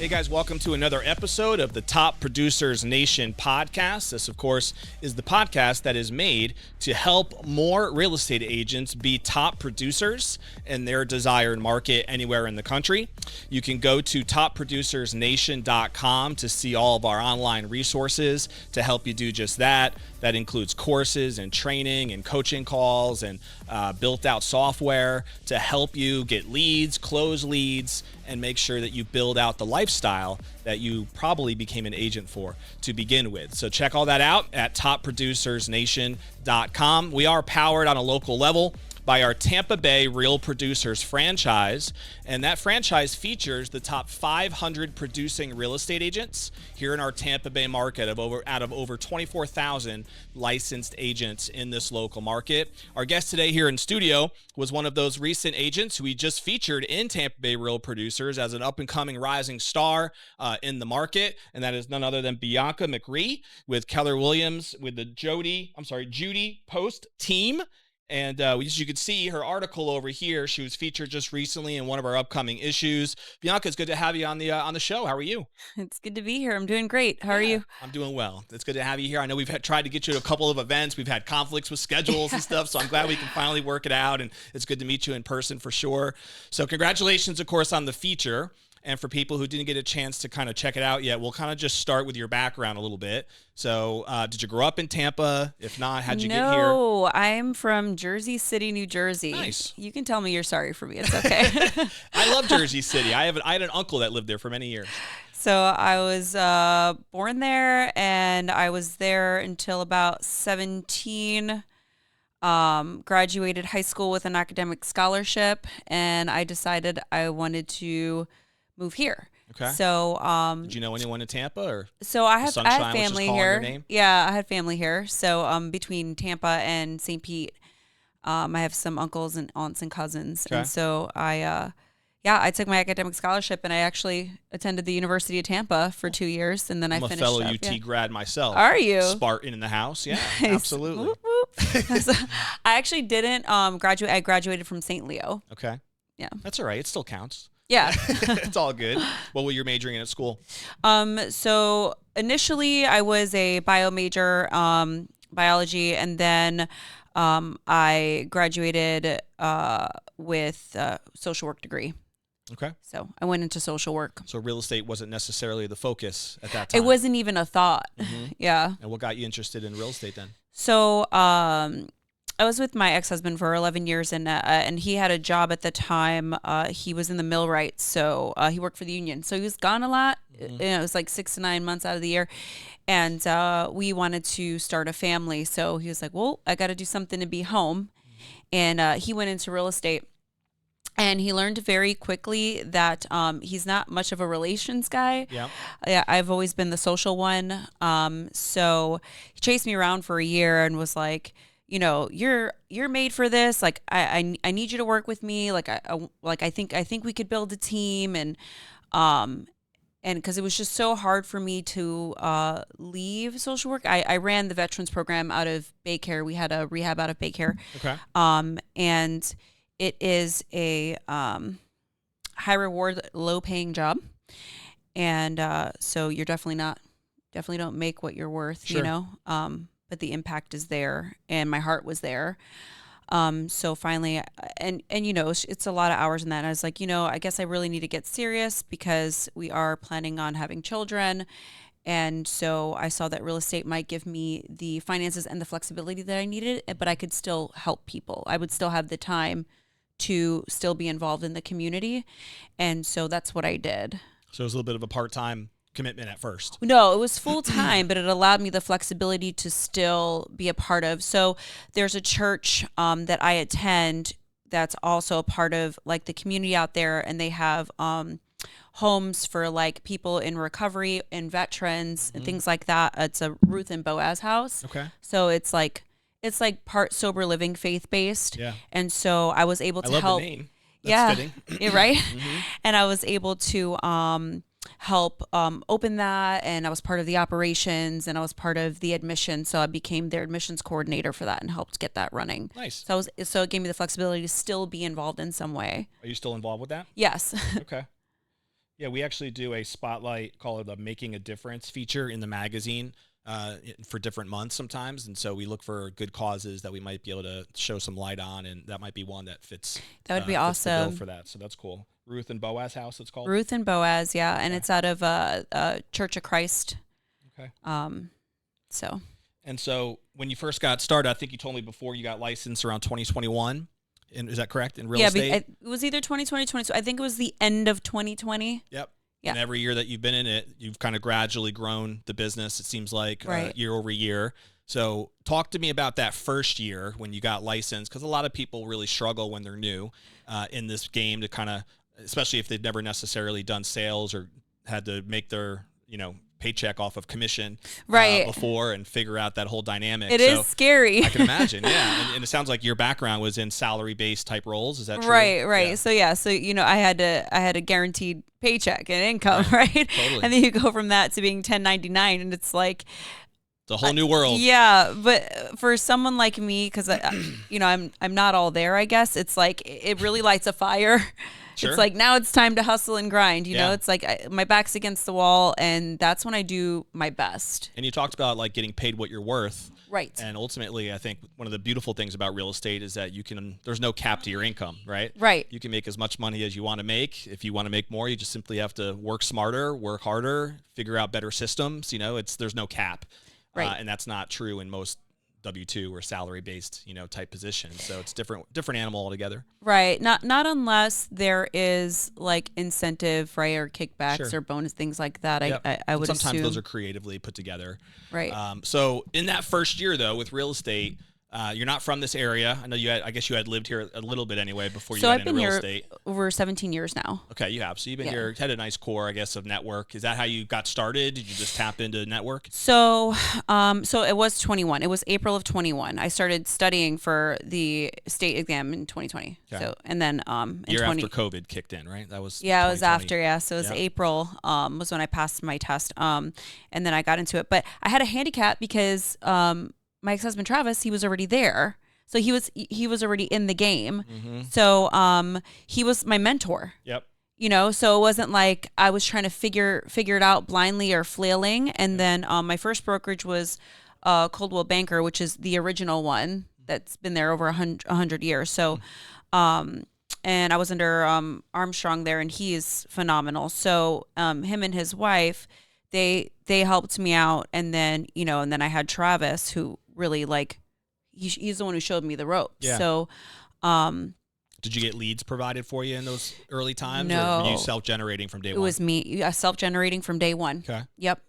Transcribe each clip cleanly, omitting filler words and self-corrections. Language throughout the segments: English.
Hey guys, welcome to another episode of the Top Producers Nation podcast. This, of course, is the podcast that is made to help more real estate agents be top producers in their desired market anywhere in the country. You can go to topproducersnation.com to see all of our online resources to help you do just that. That includes courses and training and coaching calls and built out software to help you get leads, close leads, and make sure that you build out the lifestyle that you probably became an agent for to begin with. So check all that out at topproducersnation.com. We are powered on a local level by our Tampa Bay Real Producers franchise, and that franchise features the top 500 producing real estate agents here in our Tampa Bay market out of over 24,000 licensed agents in this local market. Our guest today here in studio was one of those recent agents who we just featured in Tampa Bay Real Producers as an up-and-coming rising star in the market, and that is none other than Bianca McRee with Keller Williams with the Judy Post team. And as you can see her article over here, she was featured just recently in one of our upcoming issues. Bianca, it's good to have you on the show. How are you? It's good to be here. I'm doing great. How are you? I'm doing well. It's good to have you here. I know we've tried to get you to a couple of events. We've had conflicts with schedules and stuff, so I'm glad we can finally work it out, and it's good to meet you in person for sure. So congratulations, of course, on the feature. And for people who didn't get a chance to kind of check it out yet, we'll kind of just start with your background a little bit. So did you grow up in Tampa? If not, how'd you get here? No, I'm from Jersey City, New Jersey. Nice. You can tell me you're sorry for me. It's okay. I love Jersey City. I had an uncle that lived there for many years. So I was born there, and I was there until about 17. Graduated high school with an academic scholarship, and I decided I wanted to move here. Okay. So, did you know anyone in Tampa, or so I had family here. Name? Yeah, I had family here. So, between Tampa and St. Pete, I have some uncles and aunts and cousins. Okay. And so I took my academic scholarship, and I actually attended the University of Tampa for 2 years, and then I finished I'm a fellow up. UT grad myself. Are you? Spartan in the house. Yeah, Nice. absolutely. Whoop, whoop. So, I actually didn't graduate. I graduated from St. Leo. Okay. Yeah. That's all right. It still counts. Yeah. It's all good. What were you majoring in at school? So initially I was a bio major, biology, and then I graduated with a social work degree. Okay. So I went into social work. So real estate wasn't necessarily the focus at that time. It wasn't even a thought. Mm-hmm. Yeah. And what got you interested in real estate then? So I was with my ex-husband for 11 years, and he had a job at the time. He was in the millwrights, so he worked for the union. So he was gone a lot. Mm-hmm. It was like 6 to 9 months out of the year. And we wanted to start a family. So he was like, well, I got to do something to be home. And he went into real estate. And he learned very quickly that he's not much of a relations guy. Yeah. I've always been the social one. So he chased me around for a year and was like, you know, you're made for this. Like, I need you to work with me. Like, I think we could build a team. And because it was just so hard for me to leave social work. I ran the veterans program out of Baycare. We had a rehab out of Baycare. Okay. And it is a high reward, low paying job. And so you're definitely don't make what you're worth, Sure. you know? But the impact is there, and my heart was there. So finally, and you know, it's a lot of hours in that. And I was like, you know, I guess I really need to get serious because we are planning on having children. And so I saw that real estate might give me the finances and the flexibility that I needed, but I could still help people. I would still have the time to still be involved in the community. And so that's what I did. So it was a little bit of a part-time commitment at first. No, it was full time, but it allowed me the flexibility to still be a part of. So there's a church that I attend that's also a part of like the community out there, and they have homes for like people in recovery and veterans and things like that. It's a Ruth and Boaz house. Okay. So it's like part sober living, faith based. Yeah. And so I was able to I love help. the name. That's Yeah, fitting. yeah, right. And I was able to help open that, and I was part of the operations, and I was part of the admission. So I became their admissions coordinator for that and helped get that running. Nice. So it gave me the flexibility to still be involved in some way. Are you still involved with that? Yes. Okay. Yeah, we actually do a spotlight, call it a Making a Difference feature in the magazine for different months sometimes. And so we look for good causes that we might be able to show some light on. And that might be one that That would be fits the bill awesome. for that. So that's cool. Ruth and Boaz House, it's called. Ruth and Boaz, yeah, and Okay. it's out of Church of Christ. Okay. So. And so when you first got started, I think you told me before you got licensed around 2021. And is that correct? In real estate? It was either 2020, 2020. I think it was the end of 2020. Yep. Yeah. And every year that you've been in it, you've kind of gradually grown the business, it seems like, Right. year over year. So talk to me about that first year when you got licensed, because a lot of people really struggle when they're new in this game to kind of, especially if they've never necessarily done sales or had to make their, paycheck off of commission Right. before and figure out that whole dynamic. It is scary. I can imagine, yeah. And it sounds like your background was in salary-based type roles. Is that true? Right. Yeah. So yeah, I had a guaranteed paycheck and income, right? Totally. And then you go from that to being 1099, and it's like It's a whole new world. Yeah, but for someone like me, because I'm not all there. I guess it's like it really lights a fire. Sure. It's like now it's time to hustle and grind. You know, Yeah. it's like my back's against the wall, and that's when I do my best. And you talked about like getting paid what you're worth. Right. And ultimately, I think one of the beautiful things about real estate is that there's no cap to your income, right? Right. You can make as much money as you want to make. If you want to make more, you just simply have to work smarter, work harder, figure out better systems. There's no cap. Right. And that's not true in most W-2 or salary-based, type positions. So it's different animal altogether. Right. Not unless there is like incentive, right, or kickbacks Sure. or bonus things like that. Yep. I would Sometimes assume. those are creatively put together. Right. So in that first year, though, with real estate, you're not from this area. I know I guess you had lived here a little bit anyway before you So got I've into been real here estate. over 17 years now. Okay, you have. So you've been Yeah. here, had a nice core, I guess, of network. Is that how you got started? Did you just tap into network? So, so it was 21. It was April of 21. I started studying for the state exam in 2020. Okay. So, and then in Year 20, after COVID kicked in, right? That was yeah, it was 2020. after. Yeah, so it was Yeah. April. Was when I passed my test. And then I got into it. But I had a handicap because my ex-husband Travis, he was already there. So he was already in the game. Mm-hmm. So he was my mentor. Yep. So it wasn't like I was trying to figure it out blindly or flailing. And then my first brokerage was Coldwell Banker, which is the original one that's been there over 100 years. So, and I was under Armstrong there, and he is phenomenal. So him and his wife, they helped me out, and then and then I had Travis, who really he's the one who showed me the ropes. Yeah. So. Did you get leads provided for you in those early times? No. Or were you self-generating from day It one? was me, self-generating from day one. Okay. Yep.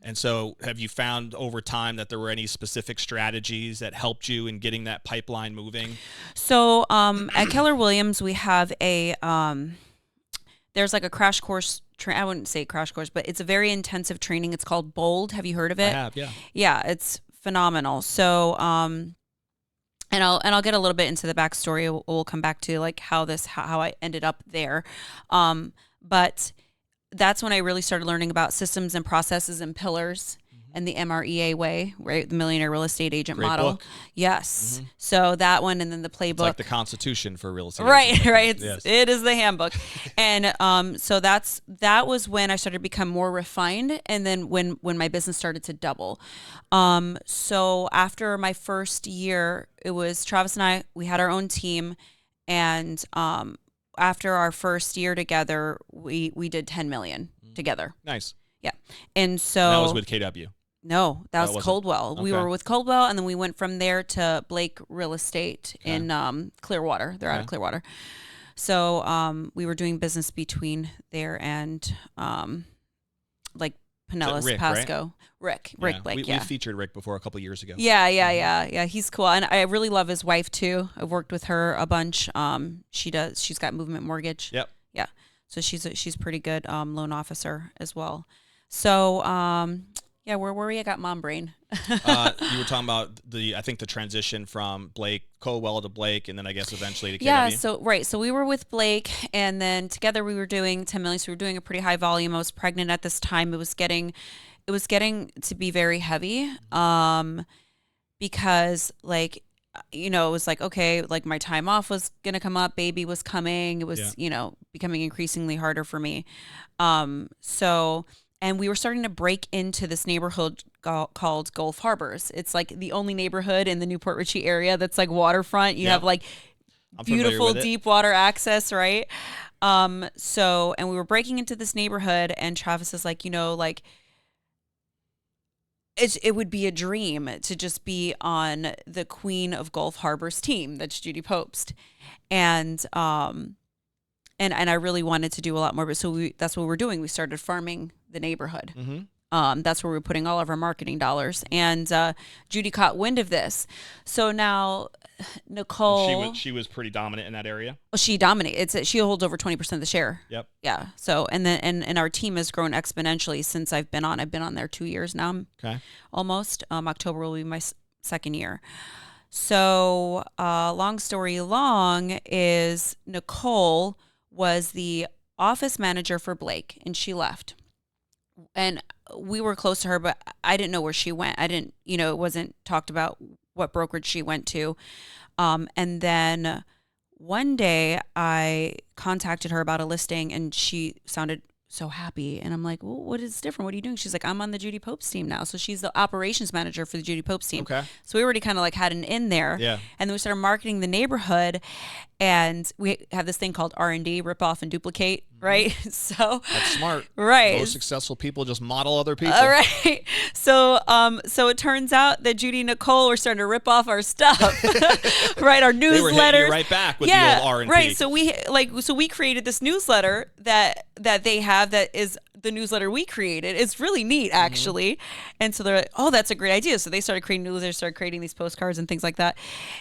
And so have you found over time that there were any specific strategies that helped you in getting that pipeline moving? So at Keller Williams, we have there's like a crash course. I wouldn't say crash course, but it's a very intensive training. It's called BOLD. Have you heard of it? I have, yeah. Yeah, it's phenomenal. So and I'll get a little bit into the backstory. We'll come back to like how I ended up there. But that's when I really started learning about systems and processes and pillars and the MREA way, right? The Millionaire Real Estate Agent Great model. book. Yes. Mhm. So that one, and then the playbook. It's like the Constitution for real estate. Right, agents. right. Yes. It is the handbook. And so that was when I started to become more refined, and then when my business started to double. So after my first year, it was Travis and I, we had our own team, and after our first year together, we did 10 million together. Nice. Yeah. And so And that was with KW. no, that Oh, it was wasn't? Coldwell. We Okay. were with Coldwell, and then we went from there to Blake Real Estate Okay. in Clearwater. They're out of Okay. Clearwater. So we were doing business between there and like Pinellas, Rick, right? Pasco. Rick Blake, We yeah. featured Rick before a couple years ago. Yeah. He's cool, and I really love his wife too. I've worked with her a bunch. She's got Movement Mortgage. Yep. Yeah, so she's pretty good loan officer as well. So yeah, where were we? I got mom brain. You were talking about I think the transition from Blake Colwell to Blake, and then I guess eventually to KW. Yeah, so we were with Blake, and then together we were doing 10 million. So we were doing a pretty high volume. I was pregnant at this time. It was getting to be very heavy, because like it was like, okay, like my time off was going to come up, baby was coming. It Yeah. was, becoming increasingly harder for me. So, and we were starting to break into this neighborhood called Gulf Harbors. It's like the only neighborhood in the Newport Richey area that's like waterfront. You have like I'm familiar beautiful with it. deep water access, right? So, and we were breaking into this neighborhood, and Travis is like, like, it would be a dream to just be on the Queen of Gulf Harbors team. That's Judy Popst. And and I really wanted to do a lot more, but that's what we're doing. We started farming the neighborhood. Mm-hmm. That's where we're putting all of our marketing dollars. And Judy caught wind of this. So now Nicole, And she was pretty dominant in that area. she dominates. She holds over 20% of the share. Yep. Yeah. So and then and our team has grown exponentially since I've been on. I've been on there 2 years now. Okay. Almost. October will be my second year. So long story long is Nicole was the office manager for Blake, and she left. And we were close to her, but I didn't know where she went. I didn't, it wasn't talked about what brokerage she went to. And then one day I contacted her about a listing, and she sounded so happy. And I'm like, well, what is different? What are you doing? She's like, I'm on the Judy Popes team now. So she's the operations manager for the Judy Popes team. Okay. So we already kind of like had an in there. Yeah. And then we started marketing the neighborhood, and we have this thing called R&D, rip off and duplicate, right? So That's smart. right. Most successful people just model other people. All right. So it turns out that Judy and Nicole were starting to rip off our stuff, right? Our newsletters. They were hitting you right back with the old R&D. Right. So we created this newsletter that they have that is the newsletter we created. It's really neat, actually. And so they're like, oh, that's a great idea. So they started creating newsletters, started creating these postcards and things like that.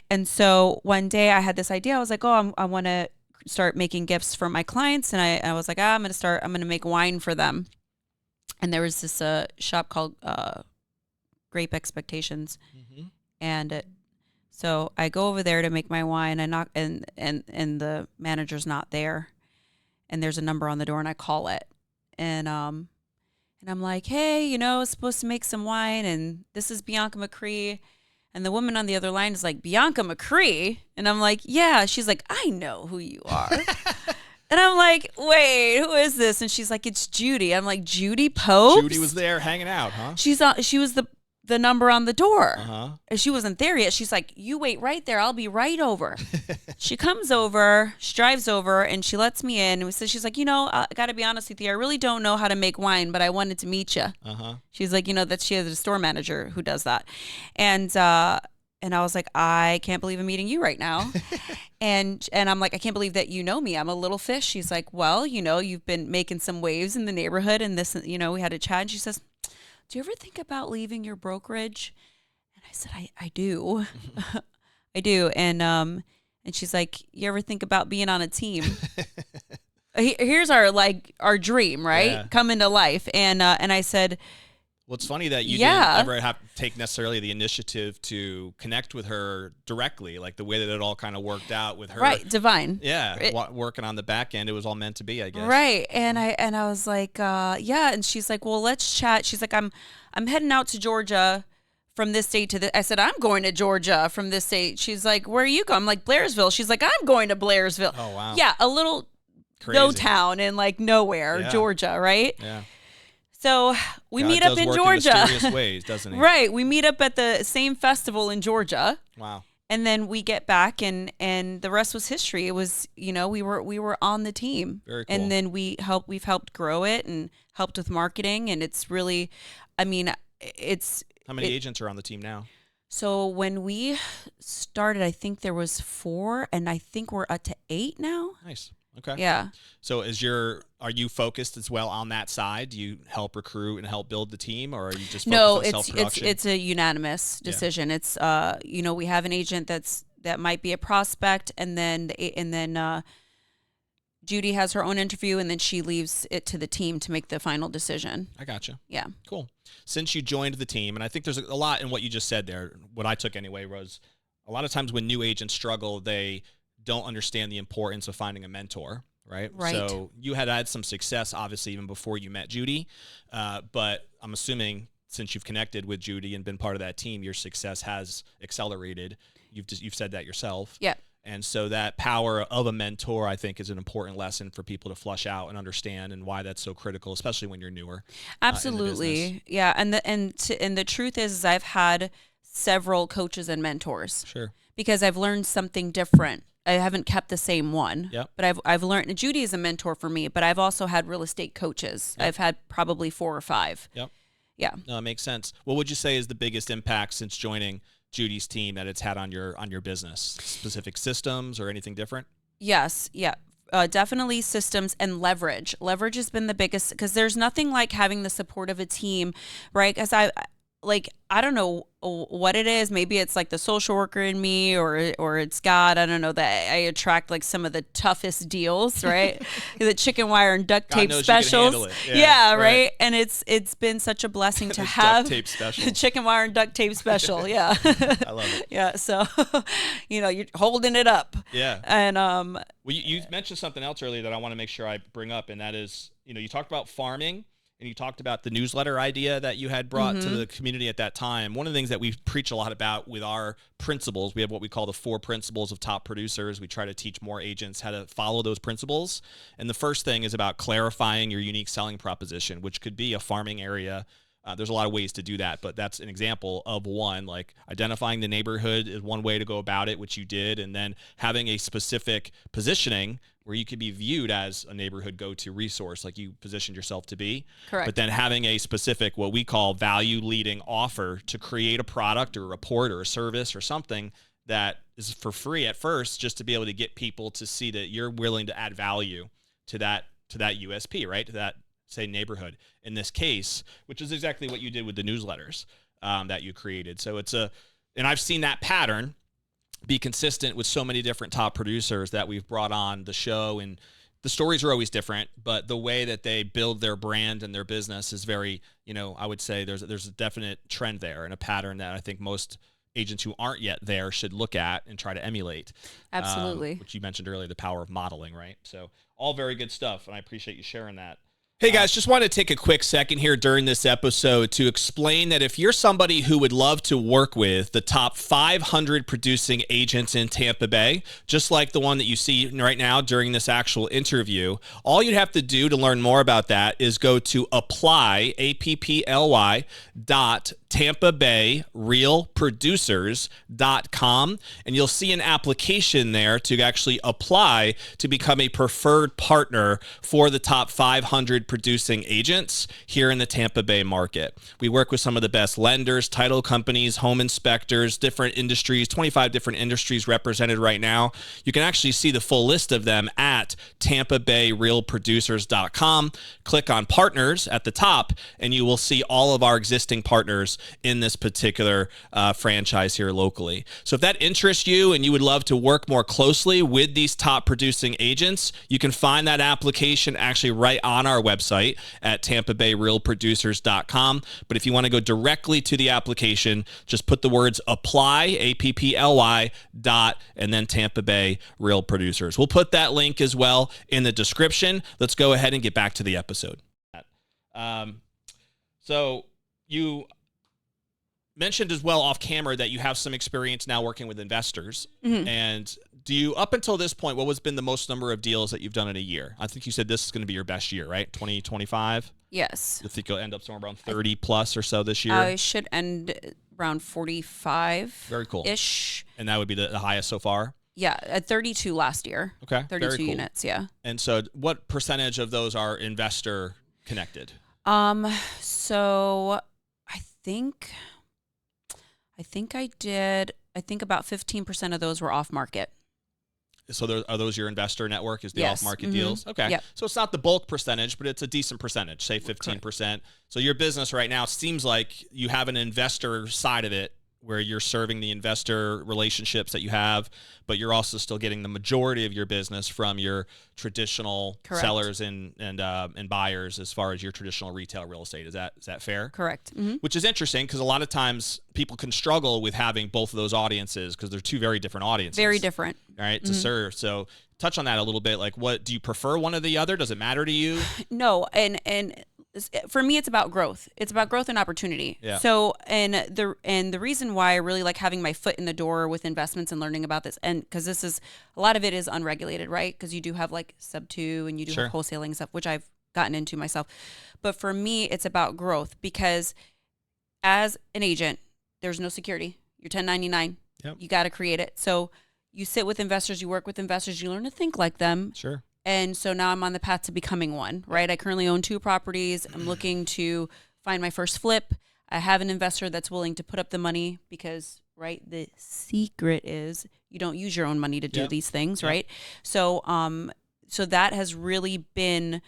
And so one day I had this idea. I was like, oh, I want to start making gifts for my clients. And I was like, I'm going to make wine for them. And there was this shop called Grape Expectations. And so I go over there to make my wine. I knock, and the manager's not there. And there's a number on the door, and I call it. And I'm like, hey, I was supposed to make some wine, and this is Bianca McRee. And the woman on the other line is like, Bianca McRee? And I'm like, yeah. She's like, I know who you are. And I'm like, wait, who is this? And she's like, it's Judy. I'm like, Judy Popes? Judy was there hanging out, huh? She was the number on the door. Uh-huh. She wasn't there yet. She's like, you wait right there. I'll be right over. She comes over, she drives over, and she lets me in. And so she's like, I got to be honest with you. I really don't know how to make wine, but I wanted to meet you. Uh-huh. She's like, that she has a store manager who does that. And I was like, I can't believe I'm meeting you right now. and I'm like, I can't believe that you know me. I'm a little fish. She's like, well, you've been making some waves in the neighborhood, and this, we had a chat. And she says, do you ever think about leaving your brokerage? And I said, I do. I do. And she's like, you ever think about being on a team? Here's our dream, right? Yeah. Come into life. And I said, well, it's funny that you didn't ever have to take necessarily the initiative to connect with her directly, like the way that it all kind of worked out with her. Right, divine. Yeah, working on the back end, it was all meant to be, I guess. Right, and I was like, yeah, and she's like, well, let's chat. She's like, I'm heading out to Georgia from this state to the. I said, I'm going to Georgia from this state. She's like, where are you going? I'm like, Blairsville. She's like, I'm going to Blairsville. Oh wow. Yeah, a little no town in like nowhere, Georgia, right? Yeah. So we meet up in Georgia. In mysterious ways, doesn't he? Right. We meet up at the same festival in Georgia. Wow. And then we get back, and the rest was history. It was, we were on the team. Very cool. And then we've helped grow it and helped with marketing, and it's really, how many agents are on the team now? So when we started, I think there was 4, and I think we're up to 8 now. Nice. Okay. Yeah. So are you focused as well on that side? Do you help recruit and help build the team, or are you just focused on self-production? It's a unanimous decision. It's we have an agent that might be a prospect, and then Judy has her own interview, and then she leaves it to the team to make the final decision. I gotcha. Yeah. Cool. Since you joined the team, and I think there's a lot in what you just said there, what I took anyway was a lot of times when new agents struggle, they don't understand the importance of finding a mentor, right? So you had some success, obviously, even before you met Judy, but I'm assuming since you've connected with Judy and been part of that team, your success has accelerated. You've said that yourself. Yeah. And so that power of a mentor, I think, is an important lesson for people to flush out and understand, and why that's so critical, especially when you're newer. Absolutely. Yeah. And the truth is I've had several coaches and mentors. Sure. Because I've learned something different. I haven't kept the same one. Yep. But I've learned, Judy is a mentor for me, but I've also had real estate coaches. Yep. I've had probably 4 or 5. Yep. Yeah. No, it makes sense. What would you say is the biggest impact since joining Judy's team that it's had on your business? Specific systems or anything different? Yes. Yeah. Definitely systems and leverage. Leverage has been the biggest, because there's nothing like having the support of a team, right? Because I don't know what it is. Maybe it's like the social worker in me, or it's God. I don't know, that I attract like some of the toughest deals, right? The chicken wire and duct tape specials. Yeah, right. And it's been such a blessing to have duct tape special. the chicken wire and duct tape special. Yeah. I love it. Yeah. So, you're holding it up. Yeah. And well, you mentioned something else earlier that I want to make sure I bring up, and that is, you talked about farming. And you talked about the newsletter idea that you had brought to the community at that time. One of the things that we preach a lot about with our principles, we have what we call the 4 principles of top producers. We try to teach more agents how to follow those principles. And the first thing is about clarifying your unique selling proposition, which could be a farming area. There's a lot of ways to do that, but that's an example of one. Like identifying the neighborhood is one way to go about it, which you did, and then having a specific positioning where you could be viewed as a neighborhood go-to resource, like you positioned yourself to be. Correct. But then having a specific, what we call value leading offer to create a product or a report or a service or something that is for free at first, just to be able to get people to see that you're willing to add value to that USP, right? To that, say, neighborhood in this case, which is exactly what you did with the newsletters that you created. So and I've seen that pattern be consistent with so many different top producers that we've brought on the show, and the stories are always different, but the way that they build their brand and their business is very, I would say there's a definite trend there and a pattern that I think most agents who aren't yet there should look at and try to emulate. Absolutely. Which you mentioned earlier, the power of modeling, right? So all very good stuff, and I appreciate you sharing that. Hey guys, just want to take a quick second here during this episode to explain that if you're somebody who would love to work with the top 500 producing agents in Tampa Bay, just like the one that you see right now during this actual interview, all you'd have to do to learn more about that is go to apply, APPLY, TampaBayRealProducers.com, and you'll see an application there to actually apply to become a preferred partner for the top 500 producing agents here in the Tampa Bay market. We work with some of the best lenders, title companies, home inspectors, different industries, 25 different industries represented right now. You can actually see the full list of them at TampaBayRealProducers.com. Click on partners at the top, and you will see all of our existing partners in this particular franchise here locally. So if that interests you and you would love to work more closely with these top producing agents, you can find that application actually right on our website at TampaBayRealProducers.com. But if you want to go directly to the application, just put the words apply, APPLY, and then Tampa Bay Real Producers. We'll put that link as well in the description. Let's go ahead and get back to the episode. So you mentioned as well off camera that you have some experience now working with investors. And do you, up until this point, what has been the most number of deals that you've done in a year? I think you said this is going to be your best year, right? 2025? Yes. You think you'll end up somewhere around 30 plus or so this year? I should end around 45. Very cool. Ish. And that would be the highest so far? Yeah, at 32 last year. Okay. 32 very cool. units, yeah. And so what percentage of those are investor connected? So I think about 15% of those were off market. So are those your investor network, is the Yes. off-market deals? Okay. Yep. So it's not the bulk percentage, but it's a decent percentage, say 15%. So your business right now seems like you have an investor side of it where you're serving the investor relationships that you have, but you're also still getting the majority of your business from your traditional Correct. sellers and buyers as far as your traditional retail real estate. Is that fair? Correct. Which is interesting because a lot of times people can struggle with having both of those audiences because they're two very different audiences. Very different. All right, to serve. So touch on that a little bit. Like, what do you prefer, one or the other? Does it matter to you? No, and for me, it's about growth. It's about growth and opportunity. Yeah. So, and the reason why I really like having my foot in the door with investments and learning about this, and because this is, a lot of it is unregulated, right? Because you do have like sub two and you do have wholesaling stuff, which I've gotten into myself. But for me, it's about growth, because as an agent, there's no security. You're 1099. Yep. You got to create it. So you sit with investors, you work with investors, you learn to think like them. Sure. And so now I'm on the path to becoming one, right? I currently own 2 properties. I'm looking to find my first flip. I have an investor that's willing to put up the money because, right, the secret is you don't use your own money to do these things, right? So, so that has really been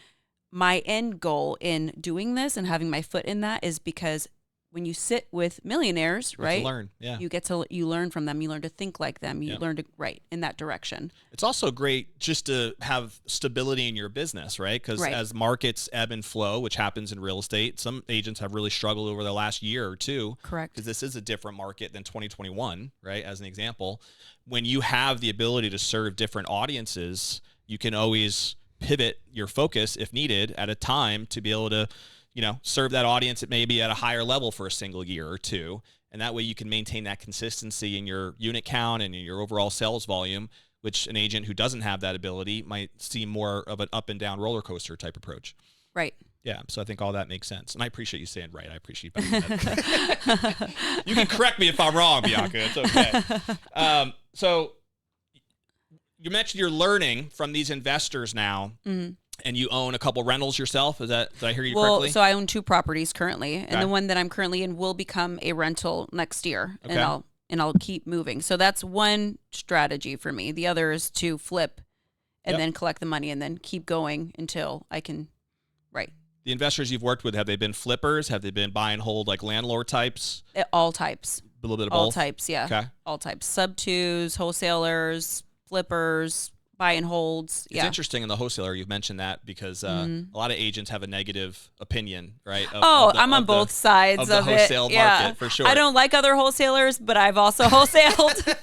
my end goal in doing this and having my foot in that, is because when you sit with millionaires, right? You learn from them. You learn to think like them. You learn to in that direction. It's also great just to have stability in your business, right? Because as markets ebb and flow, which happens in real estate, some agents have really struggled over the last year or two. Correct. Because this is a different market than 2021, right? As an example, when you have the ability to serve different audiences, you can always pivot your focus if needed at a time to be able to, serve that audience at maybe at a higher level for a single year or two. And that way you can maintain that consistency in your unit count and in your overall sales volume, which an agent who doesn't have that ability might see more of an up and down roller coaster type approach. Right. Yeah. So I think all that makes sense. And I appreciate you saying right. I appreciate that. You can correct me if I'm wrong, Bianca. It's okay. So you mentioned you're learning from these investors now. Mm-hmm. And you own a couple rentals yourself? Did I hear you correctly? So I own 2 properties currently, and the one that I'm currently in will become a rental next year, and I'll keep moving. So that's one strategy for me. The other is to flip, and then collect the money, and then keep going until I can. Right. The investors you've worked with, have they been flippers? Have they been buy and hold, like landlord types? All types. A little bit of all both. All types, yeah. Okay. All types. Sub twos, wholesalers, flippers. Buy and holds. It's interesting in the wholesaler you've mentioned that, because a lot of agents have a negative opinion, right? I'm on both sides of the wholesale market, for sure. I don't like other wholesalers, but I've also wholesaled.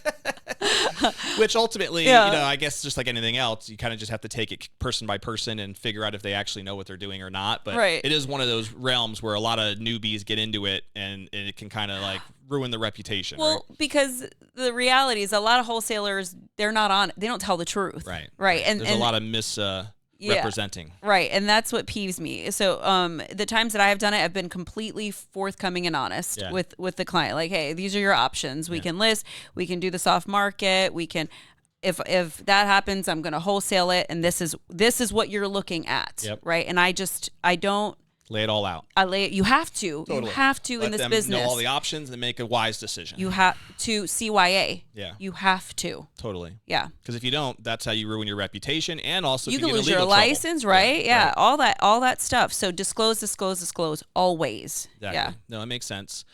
Which ultimately, I guess just like anything else, you kind of just have to take it person by person and figure out if they actually know what they're doing or not. But it is one of those realms where a lot of newbies get into it, and it can kind of like ruin the reputation. Well, because the reality is a lot of wholesalers, they don't tell the truth. Right. And there's a lot of misrepresenting. Right. And that's what peeves me. So the times that I have done it, I've been completely forthcoming and honest with the client. Like, hey, these are your options. We can list, we can do the soft market, we can, if that happens, I'm going to wholesale it, and this is what you're looking at. Right. And I don't lay it all out. You have to. Totally. You have to. Let in this them business. Know all the options and make a wise decision. You have to CYA. Yeah. You have to. Totally. Yeah. Because if you don't, that's how you ruin your reputation, and also you can lose your license, right? Yeah. Right. All that stuff. So disclose always. Exactly. Yeah. No, it makes sense.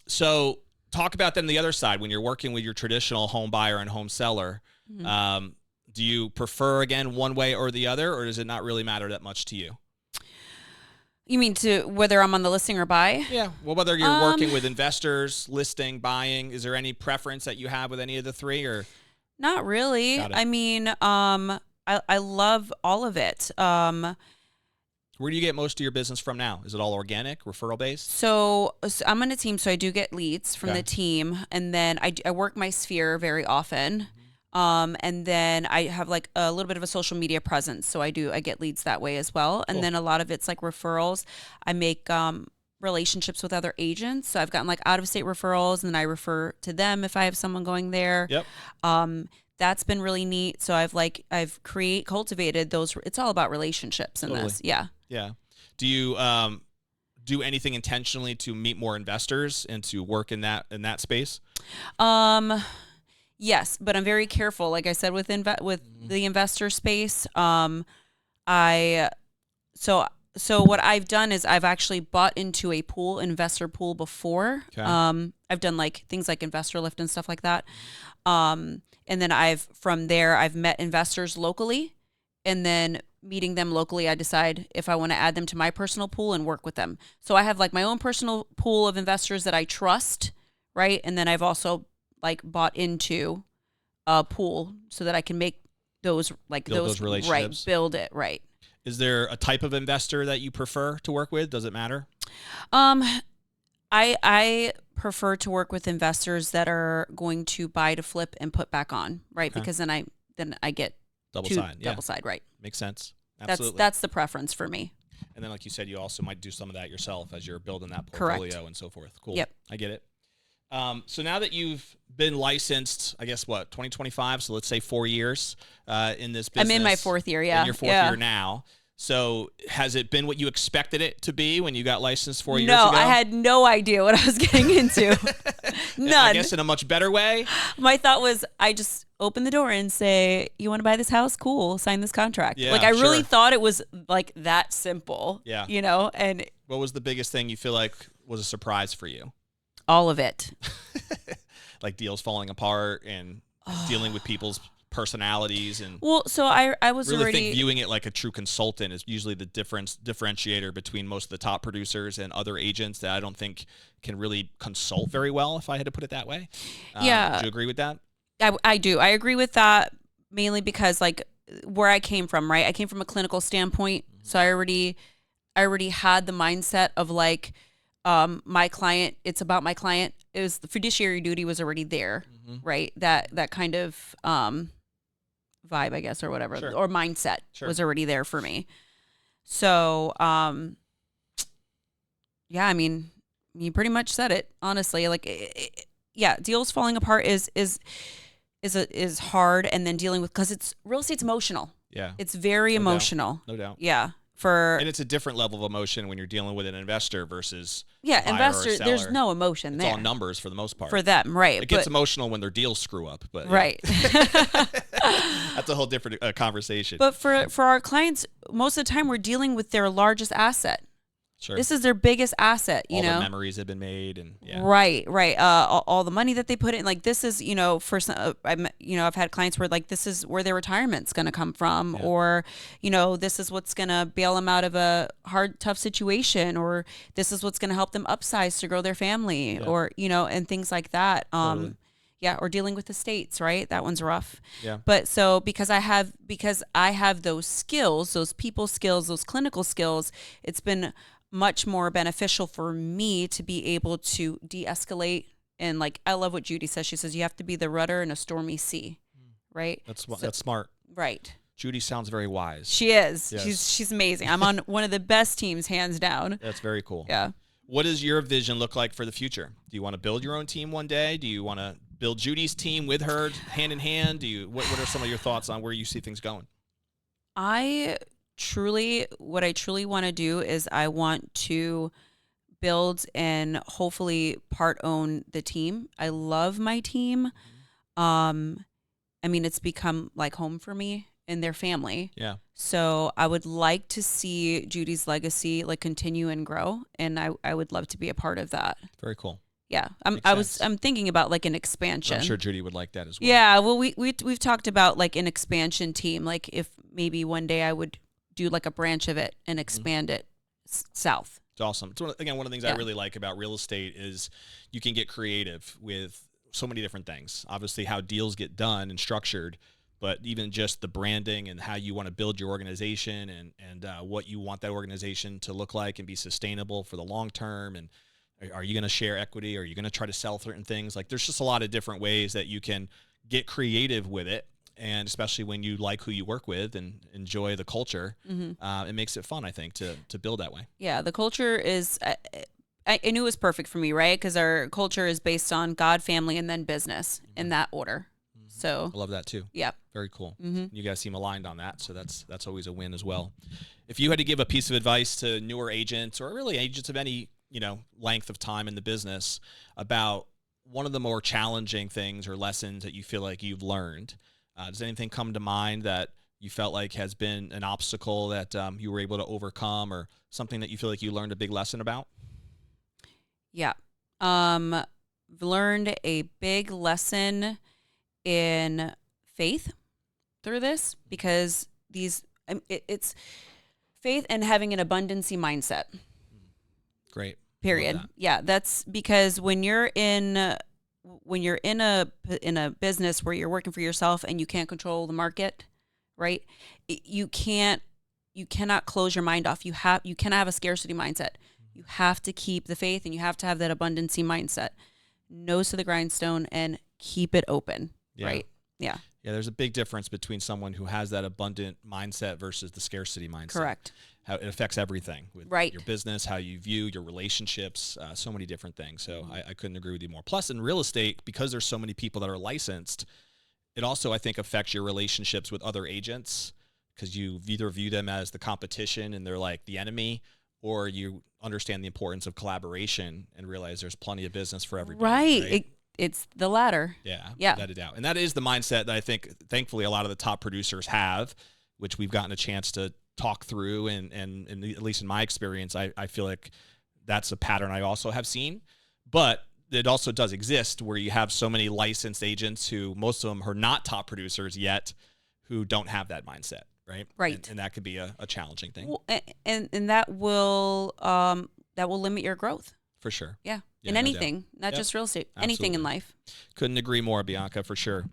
So talk about then the other side when you're working with your traditional home buyer and home seller. Mm-hmm. Do you prefer, again, one way or the other, or does it not really matter that much to you? You mean to whether I'm on the listing or buy? Yeah. Well, whether you're working with investors, listing, buying, is there any preference that you have with any of the three, or? Not really. I mean, I love all of it. Where do you get most of your business from now? Is it all organic, referral based? So I'm on a team, so I do get leads from the team, and then I work my sphere very often. And then I have like a little bit of a social media presence. So I get leads that way as well. And then a lot of it's like referrals. I make, relationships with other agents. So I've gotten like out of state referrals, and then I refer to them if I have someone going there. Yep. That's been really neat. So I've cultivated those. It's all about relationships in this. Yeah. Yeah. Do you, do anything intentionally to meet more investors and to work in that space? Yes, but I'm very careful. Like I said, with the investor space, so what I've done is I've actually bought into a investor pool before. Okay. I've done like things like Investor Lift and stuff like that. And then from there I've met investors locally, and then meeting them locally, I decide if I want to add them to my personal pool and work with them. So I have like my own personal pool of investors that I trust, right? And then I've also like bought into a pool so that I can make those relationships. Right, build it, right. Is there a type of investor that you prefer to work with? Does it matter? Um, I prefer to work with investors that are going to buy to flip and put back on, right? Okay. Because then I get Double two side. Yeah. double side, right? Makes sense. Absolutely. That's the preference for me. And then, like you said, you also might do some of that yourself as you're building that Correct. portfolio and so forth. Cool. Yep. I get it. So now that you've been licensed, I guess, 2025? So let's say 4 years in this business. I'm in my 4th year, yeah. In your 4th year now. So has it been what you expected it to be when you got licensed 4 years ago? No, I had no idea what I was getting into. None. I guess in a much better way. My thought was I just open the door and say, you want to buy this house? Cool. Sign this contract. Yeah, like I really sure. thought it was like that simple. Yeah. You know, and what was the biggest thing you feel like was a surprise for you? all of it. Like deals falling apart and dealing with people's personalities and well, so I was really already think viewing it like a true consultant is usually the differentiator between most of the top producers and other agents that I don't think can really consult very well, if I had to put it that way. Yeah. Do you agree with that? I do. I agree with that mainly because like where I came from, right? I came from a clinical standpoint. So I already had the mindset of like my client, it's about my client. It was the fiduciary duty was already there, right? That kind of vibe, I guess, or whatever, Sure. or mindset Sure. was already there for me. So, yeah, I mean, you pretty much said it, honestly. Like, yeah, deals falling apart is hard, and then dealing with, because it's real estate's emotional. Yeah. It's very No doubt. emotional. No doubt. Yeah. And it's a different level of emotion when you're dealing with an investor versus a buyer or a investor, there's seller. no emotion It's there. all numbers for the most part. For them, right. It gets emotional when their deals screw up, but right. that's a whole different conversation. But for our clients, most of the time we're dealing with their largest asset. Sure. This is their biggest asset, you all know. the memories have been made, and yeah. Right. All the money that they put in, like this is, you know, for some, I've had clients where like this is where their retirement's going to come from, or, you know, this is what's going to bail them out of a hard, tough situation, or this is what's going to help them upsize to grow their family, or, you know, and things like that. Totally. Yeah, or dealing with estates, right? That one's rough. Yeah. But so because I have those skills, those people skills, those clinical skills, it's been much more beneficial for me to be able to de-escalate. And like, I love what Judy says. She says, you have to be the rudder in a stormy sea, right? That's smart. Right. Judy sounds very wise. She is. Yes. She's amazing. I'm on one of the best teams, hands down. That's very cool. Yeah. What does your vision look like for the future? Do you want to build your own team one day? Do you want to build Judy's team with her hand in hand? What are some of your thoughts on where you see things going? What I truly want to do is I want to build and hopefully part own the team. I love my team. I mean, it's become like home for me and their family. Yeah. So I would like to see Judy's legacy like continue and grow, and I would love to be a part of that. Very cool. Yeah, Makes sense. I'm thinking about like an expansion. I'm sure Judy would like that as well. Yeah, well, we've talked about like an expansion team. Like if maybe one day I would do like a branch of it and expand it south. It's awesome. It's one of the things I really like about real estate is you can get creative with so many different things. Obviously, how deals get done and structured, but even just the branding and how you want to build your organization and what you want that organization to look like and be sustainable for the long term. And are you going to share equity? Are you going to try to sell certain things? Like there's just a lot of different ways that you can get creative with it. And especially when you like who you work with and enjoy the culture, it makes it fun, I think, to build that way. Yeah, the culture is, I knew it was perfect for me, right? Because our culture is based on God, family, and then business in that order. So I love that too. Yeah. Very cool. You guys seem aligned on that, so that's always a win as well. If you had to give a piece of advice to newer agents or really agents of any, length of time in the business about one of the more challenging things or lessons that you feel like you've learned, does anything come to mind that you felt like has been an obstacle that you were able to overcome or something that you feel like you learned a big lesson about? Yeah. I've learned a big lesson in faith through this because it's faith and having an abundancy mindset. Great. Period. Yeah, that's because when you're in a business where you're working for yourself and you can't control the market, right? You can't you cannot close your mind off. You cannot have a scarcity mindset. You have to keep the faith, and you have to have that abundancy mindset. Nose to the grindstone and keep it open. Yeah. Right? Yeah. Yeah, there's a big difference between someone who has that abundant mindset versus the scarcity mindset. Correct. How it affects everything with Right. your business, how you view your relationships, so many different things. So I couldn't agree with you more. Plus, in real estate, because there's so many people that are licensed, it also, I think, affects your relationships with other agents, because you either view them as the competition and they're like the enemy, or you understand the importance of collaboration and realize there's plenty of business for everybody. Right. It's the latter. Yeah. Yeah. Without a doubt. And that is the mindset that I think, thankfully, a lot of the top producers have, which we've gotten a chance to talk through. And at least in my experience, I feel like that's a pattern I also have seen. But it also does exist where you have so many licensed agents who, most of them are not top producers yet, who don't have that mindset. Right. Right. And that could be a challenging thing. Well, and that will limit your growth. For sure. Yeah. Yeah, In no anything, not just real estate, anything in life. Couldn't agree more, Bianca, for sure.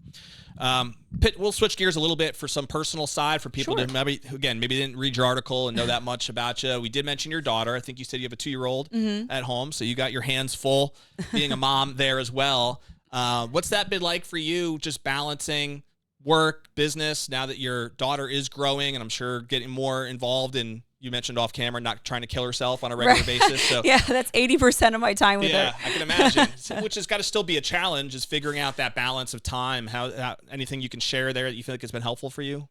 We'll switch gears a little bit for some personal side for people Sure. that maybe didn't read your article and know that much about you. We did mention your daughter. I think you said you have a 2-year-old at home, so you got your hands full being a mom there as well. What's that been like for you, just balancing work, business, now that your daughter is growing and I'm sure getting more involved in, you mentioned off camera, not trying to kill herself on a regular basis. So Yeah, that's 80% of my time with yeah, her. I can imagine. Which has got to still be a challenge, is figuring out that balance of time. How anything you can share there that you feel like has been helpful for you?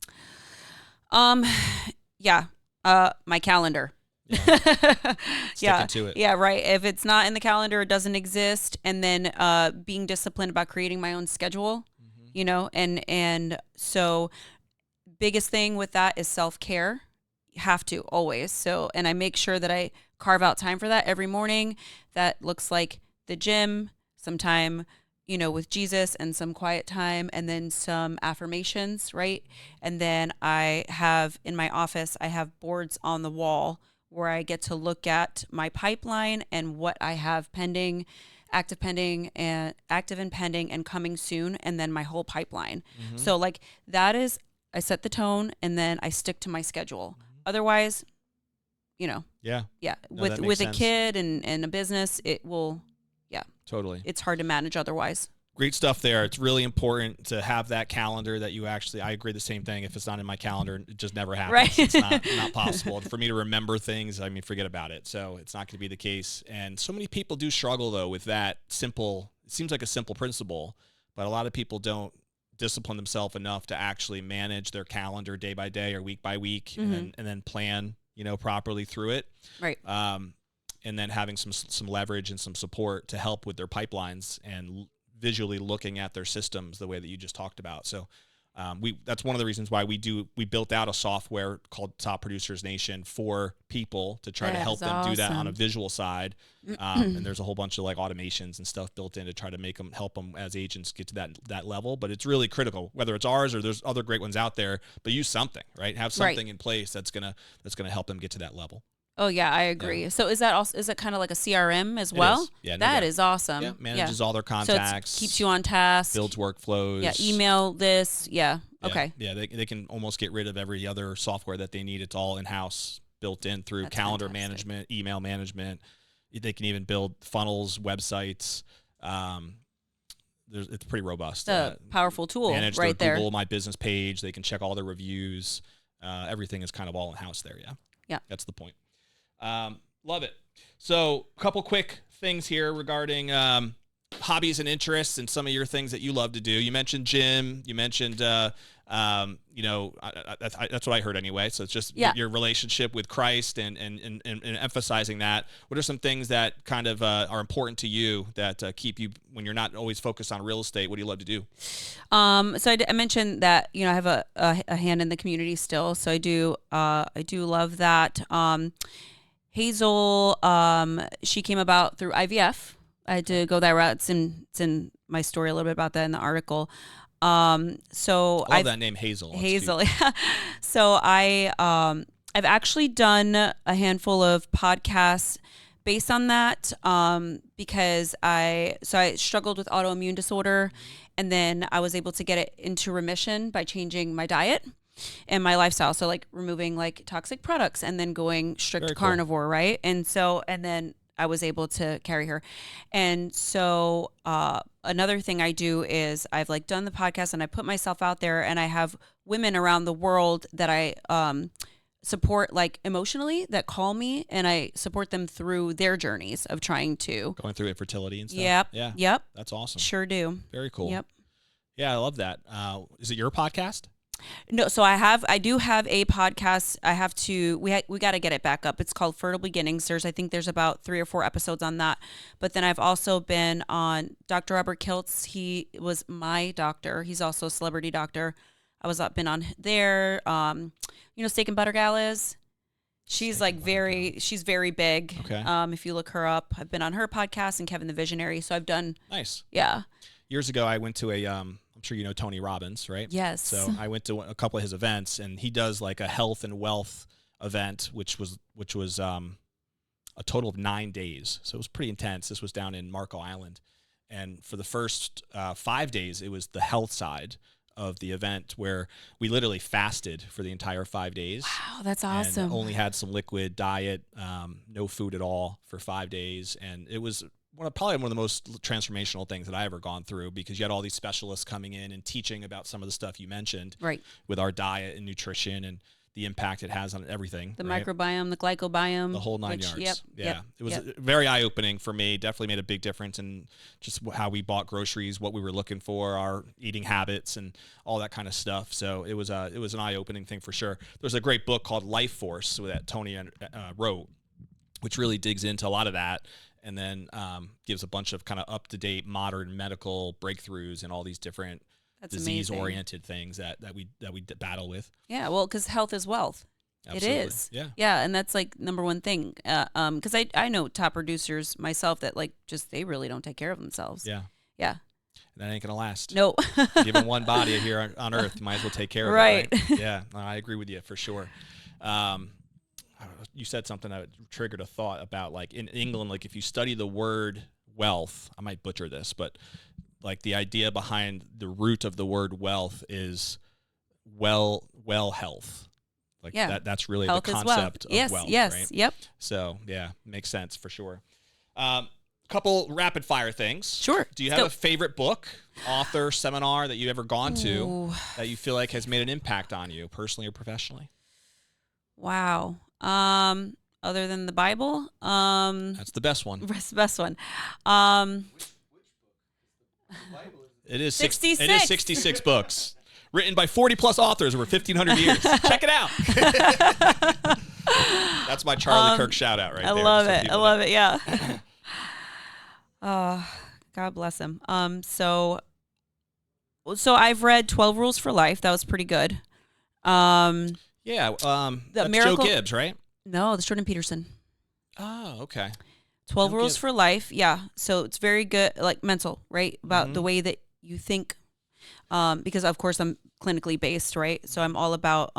Yeah. My calendar. Sticking to it. Yeah, right. If it's not in the calendar, it doesn't exist. And then being disciplined about creating my own schedule, and so biggest thing with that is self-care. You have to always. So, and I make sure that I carve out time for that every morning. That looks like the gym, some time, with Jesus, and some quiet time, and then some affirmations, right? And then I have in my office, I have boards on the wall where I get to look at my pipeline and what I have pending, active and pending and coming soon, and then my whole pipeline. So like that is, I set the tone and then I stick to my schedule. Otherwise, Yeah. yeah, No, that makes with a sense. kid and a business, it will, Totally. it's hard to manage otherwise. Great stuff there. It's really important to have that calendar that you actually, I agree the same thing. If it's not in my calendar, it just never happens. Right. It's not possible. For me to remember things, forget about it. So it's not going to be the case. And so many people do struggle, though, with that simple, it seems like a simple principle, but a lot of people don't discipline themselves enough to actually manage their calendar day by day or week by week, and then plan, properly through it. Right. And then having some leverage and some support to help with their pipelines and visually looking at their systems the way that you just talked about. So that's one of the reasons why we built out a software called Top Producers Nation for people to try to help them do that on a visual side. And there's a whole bunch of like automations and stuff built in to try to help them as agents get to that level. But it's really critical, whether it's ours or there's other great ones out there, but use something, right? Have something in place that's going to help them get to that level. Oh yeah, I agree. Yeah. So is it kind of like a CRM as well? Yeah, that is awesome. Yeah, manages all their contacts. So it keeps you on task. Builds workflows. Yeah, email this. Yeah. Okay. Yeah, they can almost get rid of every other software that they need. It's all in-house, built in through calendar management, email management. They can even build funnels, websites. It's pretty robust. It's a powerful tool manage right their there. Google My Business page. They can check all their reviews. Everything is kind of all in-house there. Yeah. Yeah. That's the point. Love it. So a couple quick things here regarding hobbies and interests and some of your things that you love to do. You mentioned gym. You mentioned, that's what I heard anyway. So it's just your relationship with Christ and emphasizing that. What are some things that kind of are important to you that keep you, when you're not always focused on real estate? What do you love to do? So I mentioned that, I have a hand in the community still. So I do love that. Hazel, she came about through IVF. I had to go that route. It's in my story a little bit about that in the article. So I love that name, Hazel. Hazel. So I've actually done a handful of podcasts based on that, because I struggled with autoimmune disorder, and then I was able to get it into remission by changing my diet. and my lifestyle. So like removing like toxic products and then going strict Very cool. carnivore, right? And so, and then I was able to carry her. And so, another thing I do is I've like done the podcast and I put myself out there, and I have women around the world that I, support like emotionally, that call me, and I support them through their journeys of trying to. Going through infertility and stuff. Yep. Yeah. Yep. That's awesome. Sure do. Very cool. Yep. Yeah, I love that. Is it your podcast? No, so I do have a podcast. I have to, we got to get it back up. It's called Fertile Beginnings. I think there's about 3 or 4 episodes on that. But then I've also been on Dr. Robert Kiltz. He was my doctor. He's also a celebrity doctor. Been on there. Steak and Butter Gal is. She's she's very big. Okay. If you look her up, I've been on her podcast, and Kevin the Visionary. So I've done. Nice. Yeah. Years ago, I went to I'm sure you know Tony Robbins, right? Yes. So I went to a couple of his events, and he does like a health and wealth event, which was a total of 9 days. So it was pretty intense. This was down in Marco Island, and for the first 5 days, it was the health side of the event, where we literally fasted for the entire 5 days. Wow, that's awesome. And only had some liquid diet, no food at all for 5 days, and it was probably one of the most transformational things that I ever gone through, because you had all these specialists coming in and teaching about some of the stuff you mentioned, right, with our diet and nutrition and the impact it has on everything. The right? microbiome, the glycobiome. The whole 9 yards. Yep. Yeah. Yep, It was yep. very eye-opening for me. Definitely made a big difference in just how we bought groceries, what we were looking for, our eating habits, and all that kind of stuff. So it was an eye-opening thing for sure. There's a great book called Life Force that Tony wrote, which really digs into a lot of that, and then gives a bunch of kind of up-to-date modern medical breakthroughs and all these different disease-oriented things that we battle with. Yeah, well, because health is wealth. Absolutely. It is. Yeah. Yeah, and that's like number one thing. Because I know top producers myself that like just they really don't take care of themselves. Yeah. Yeah. That ain't gonna last. No. Given one body here on Earth, you might as well take care of right. it. Right. Yeah, I agree with you for sure. You said something that triggered a thought about, like, in England, like if you study the word wealth, I might butcher this, but like the idea behind the root of the word wealth is well health. Like that's really health the concept of wealth. Yes. Right? Yep. So yeah, makes sense for sure. Couple rapid fire things. Sure. Do you have a favorite book, author, seminar that you've ever gone to that you feel like has made an impact on you personally or professionally? Wow. Other than the Bible, that's the best one. That's the best one. It is 66. It is 66 books. Written by 40-plus authors over 1,500 years. Check it out. That's my Charlie Kirk shout-out right there. I love it. I love it, yeah. God bless him. So I've read 12 Rules for Life. That was pretty good. That's Miracle, Joe Gibbs, right? No, that's Jordan Peterson. Oh, okay. 12 Rules for Life. Yeah. So it's very good, like mental, right? About the way that you think. Because of course I'm clinically based, right? So I'm all about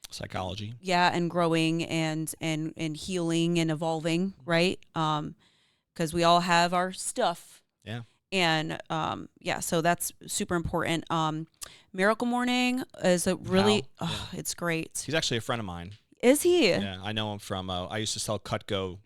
psychology. Yeah, and growing and healing and evolving, right? Because we all have our stuff. Yeah. And so that's super important. Miracle Morning is a really it's great. He's actually a friend of mine. Is he? Yeah, I know him from I used to sell Cutco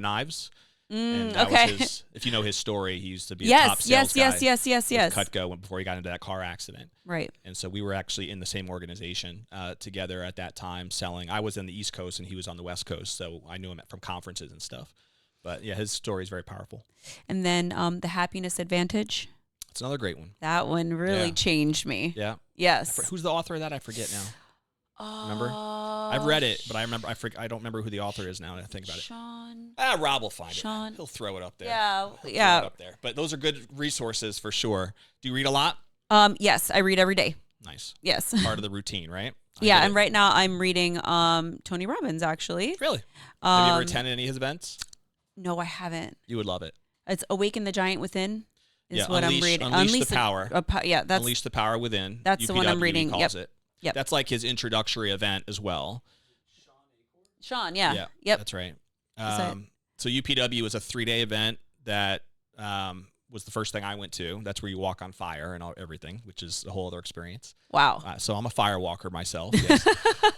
knives. And that was his, if you know his story, he used to be a top sales guy yes. with Cutco before he got into that car accident. Right. And so we were actually in the same organization together at that time selling. I was in the East Coast and he was on the West Coast, so I knew him from conferences and stuff. But yeah, his story is very powerful. And then The Happiness Advantage. It's another great one. That one really changed me. Yeah. Yes. Who's the author of that? I forget now. Remember? I've read it, but I don't remember who the author is now. I think about it. Rob will find it. He'll throw it up there. Yeah. Throw it up there. But those are good resources for sure. Do you read a lot? Yes, I read every day. Nice. Yes. Part of the routine, right? And right now I'm reading Tony Robbins, actually. Really? Have you ever attended any of his events? No, I haven't. You would love it. It's Awaken the Giant Within. Is what I'm reading. Unleash the Power. That's Unleash the Power Within. That's the one I'm reading. Calls it. Yep. That's like his introductory event as well. Sean, yeah. Yep. That's right. So UPW was a 3-day event that was the first thing I went to. That's where you walk on fire and everything, which is a whole other experience. Wow. So I'm a fire walker myself. Yes.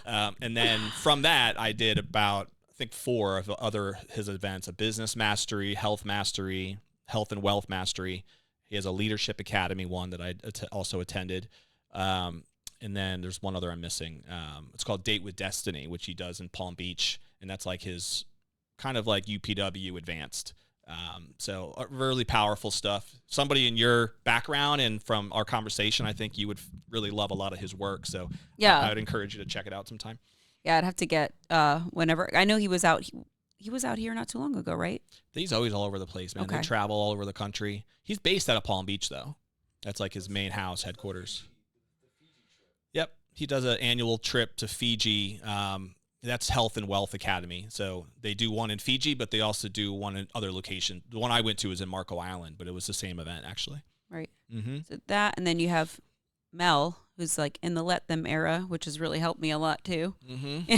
And then from that, I did about, I think, 4 of his events: a business mastery, health and wealth mastery. He has a leadership academy one that I also attended. And then there's one other I'm missing. It's called Date with Destiny, which he does in Palm Beach. And that's like his kind of like UPW advanced. So really powerful stuff. Somebody in your background and from our conversation, I think you would really love a lot of his work. So Yeah, I would encourage you to check it out sometime. Yeah, I'd have to get whenever. I know he was out. He was out here not too long ago, right? He's always all over the place, man. Okay. They travel all over the country. He's based out of Palm Beach, though. That's like his main headquarters. Yep. He does an annual trip to Fiji. That's Health and Wealth Academy. So they do one in Fiji, but they also do one in other locations. The one I went to was in Marco Island, but it was the same event, actually. Right. Mm-hmm. So that, and then you have Mel, who's like in the Let Them era, which has really helped me a lot too. Mm-hmm.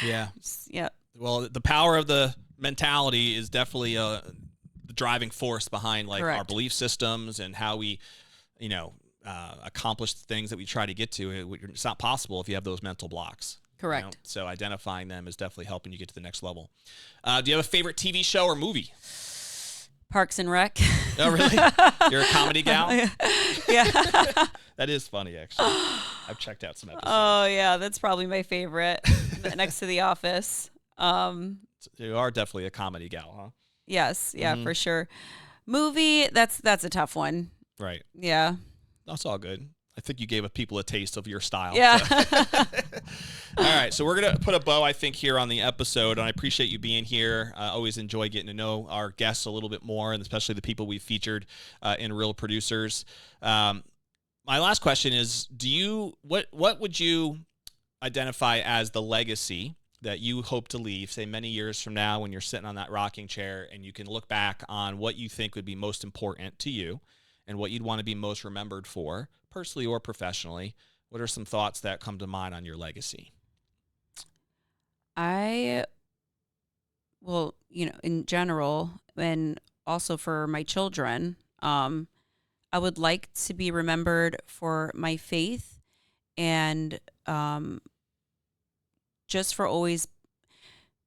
Yeah. Yeah. Well, the power of the mentality is definitely the driving force behind like Correct. our belief systems and how we, accomplish the things that we try to get to. It's not possible if you have those mental blocks. Correct. So identifying them is definitely helping you get to the next level. Do you have a favorite TV show or movie? Parks and Rec. Oh, really? You're a comedy gal? Yeah. That is funny, actually. I've checked out some episodes. Oh, yeah. That's probably my favorite next to The Office. You are definitely a comedy gal, huh? Yes. Yeah, for sure. Movie, that's a tough one. Right. Yeah. That's all good. I think you gave people a taste of your style. Yeah. So. All right, so we're going to put a bow, I think, here on the episode, and I appreciate you being here. I always enjoy getting to know our guests a little bit more, and especially the people we've featured in Real Producers. My last question is, what would you identify as the legacy that you hope to leave, say, many years from now when you're sitting on that rocking chair and you can look back on what you think would be most important to you and what you'd want to be most remembered for, personally or professionally? What are some thoughts that come to mind on your legacy? In general, and also for my children, I would like to be remembered for my faith and just for always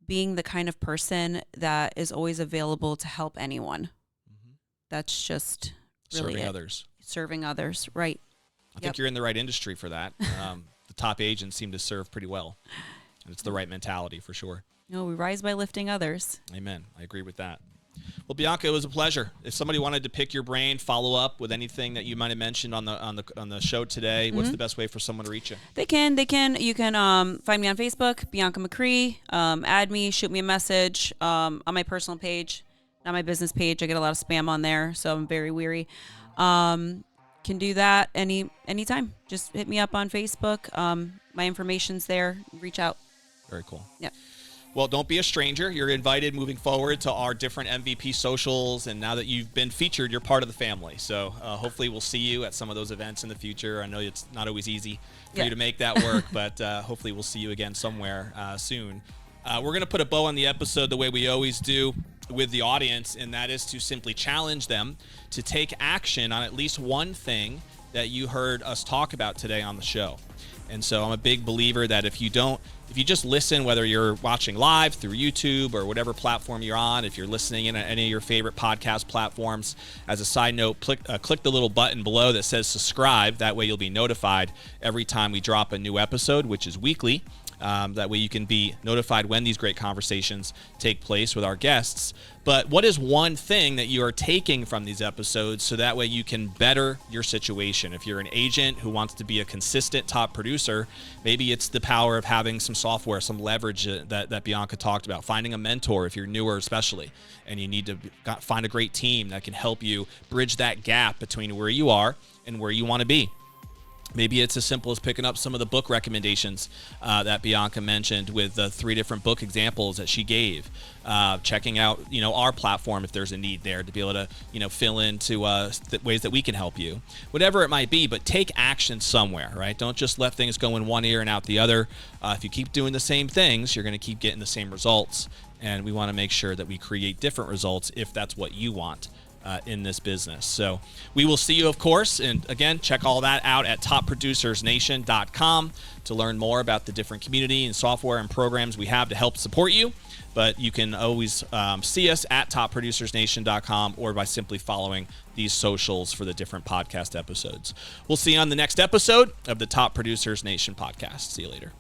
being the kind of person that is always available to help anyone. Mm-hmm. That's just really serving it. Others. Serving others, right. I think you're in the right industry for that. The top agents seem to serve pretty well. And it's the right mentality for sure. We rise by lifting others. Amen. I agree with that. Well, Bianca, it was a pleasure. If somebody wanted to pick your brain, follow up with anything that you might have mentioned on the show today, what's the best way for someone to reach you? They can. You can find me on Facebook, Bianca McRee. Add me, shoot me a message on my personal page, not my business page. I get a lot of spam on there, so I'm very weary. Can do that anytime. Just hit me up on Facebook. My information's there. Reach out. Very cool. Yeah. Well, don't be a stranger. You're invited moving forward to our different MVP socials, and now that you've been featured, you're part of the family. So hopefully we'll see you at some of those events in the future. I know it's not always easy for you to make that work, but hopefully we'll see you again somewhere soon. We're going to put a bow on the episode the way we always do with the audience, and that is to simply challenge them to take action on at least one thing that you heard us talk about today on the show. And so I'm a big believer that if you just listen, whether you're watching live through YouTube or whatever platform you're on, if you're listening in on any of your favorite podcast platforms, as a side note, click the little button below that says subscribe. That way you'll be notified every time we drop a new episode, which is weekly. That way you can be notified when these great conversations take place with our guests. But what is one thing that you are taking from these episodes so that way you can better your situation? If you're an agent who wants to be a consistent top producer, maybe it's the power of having some software, some leverage that Bianca talked about, finding a mentor if you're newer especially, and you need to find a great team that can help you bridge that gap between where you are and where you want to be. Maybe it's as simple as picking up some of the book recommendations that Bianca mentioned with the 3 different book examples that she gave. Checking out, our platform if there's a need there to be able to, fill into ways that we can help you. Whatever it might be, but take action somewhere, right? Don't just let things go in one ear and out the other. If you keep doing the same things, you're going to keep getting the same results. And we want to make sure that we create different results if that's what you want. in this business. So we will see you, of course. And again, check all that out at topproducersnation.com to learn more about the different community and software and programs we have to help support you. But you can always see us at topproducersnation.com or by simply following these socials for the different podcast episodes. We'll see you on the next episode of the Top Producers Nation podcast. See you later.